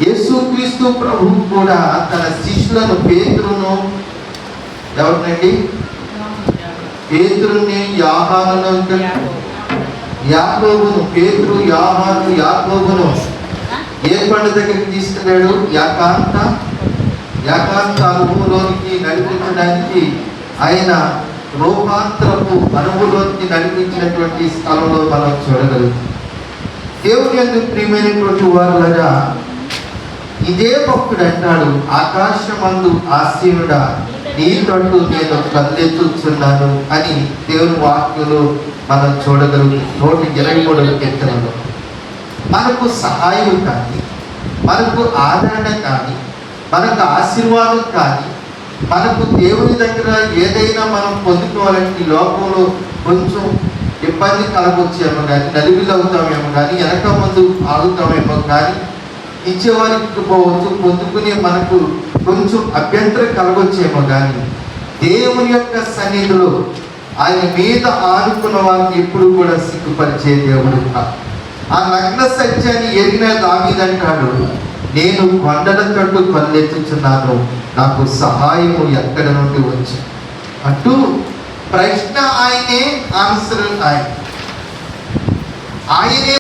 యేసుక్రీస్తు ప్రభు కూడా తన శిష్యులను పేతురును, ఎవరినండి? పేతురుని, యోహానును, యాకోబును, పేతురు, యోహాను, యాకోబును ఏ కొండ దగ్గరికి తీసుకెళ్ళాడు? యాకాంత అనుభవంలోనికి నడిపించడానికి, ఆయన రూపాంతరపు అనుభవంలోనికి నడిపించినటువంటి స్థలంలో మనం చూడగలుగుతాం. దేవుని యందు ప్రియమైనటువంటి వారులారా, ఇదే భక్తుడు అంటాడు, ఆకాశమందు ఆసీనుడా నీ తట్టు నేను కళ్ళెత్తుచున్నాను అని దేవుని వాక్యంలో మనం చూడగలుగుతాం. 123వ కీర్తనలో మనకు సహాయం కానీ, మనకు ఆదరణ కానీ, మనకు ఆశీర్వాదం కానీ, మనకు దేవుని దగ్గర ఏదైనా మనం పొందుకోవాలంటే ఈ లోకంలో కొంచెం ఇబ్బంది కలగొచ్చేమో కానీ, నలివిలు అవుతామేమో కానీ, వెనక ముందు ఆగుతామేమో కానీ, ఇచ్చేవారికి పోవచ్చు, పొందుకునే మనకు కొంచెం అభ్యంతరం కలగొచ్చేమో కానీ, దేవుని యొక్క సన్నిధిలో ఆయన మీద ఆనుకున్న వారిని ఎప్పుడు కూడా సిగ్గుపరిచే దేవుడు. ఆ నగ్న సత్యాన్ని ఎరిగిన దావీదంటాడు, నేను కొండల తట్టు కళ్ళెత్తుచున్నాను, నాకు సహాయము ఎక్కడ నుండి వచ్చి అంటూ ప్రశ్న ఆయనే, ఆన్సర్ ఆయనే.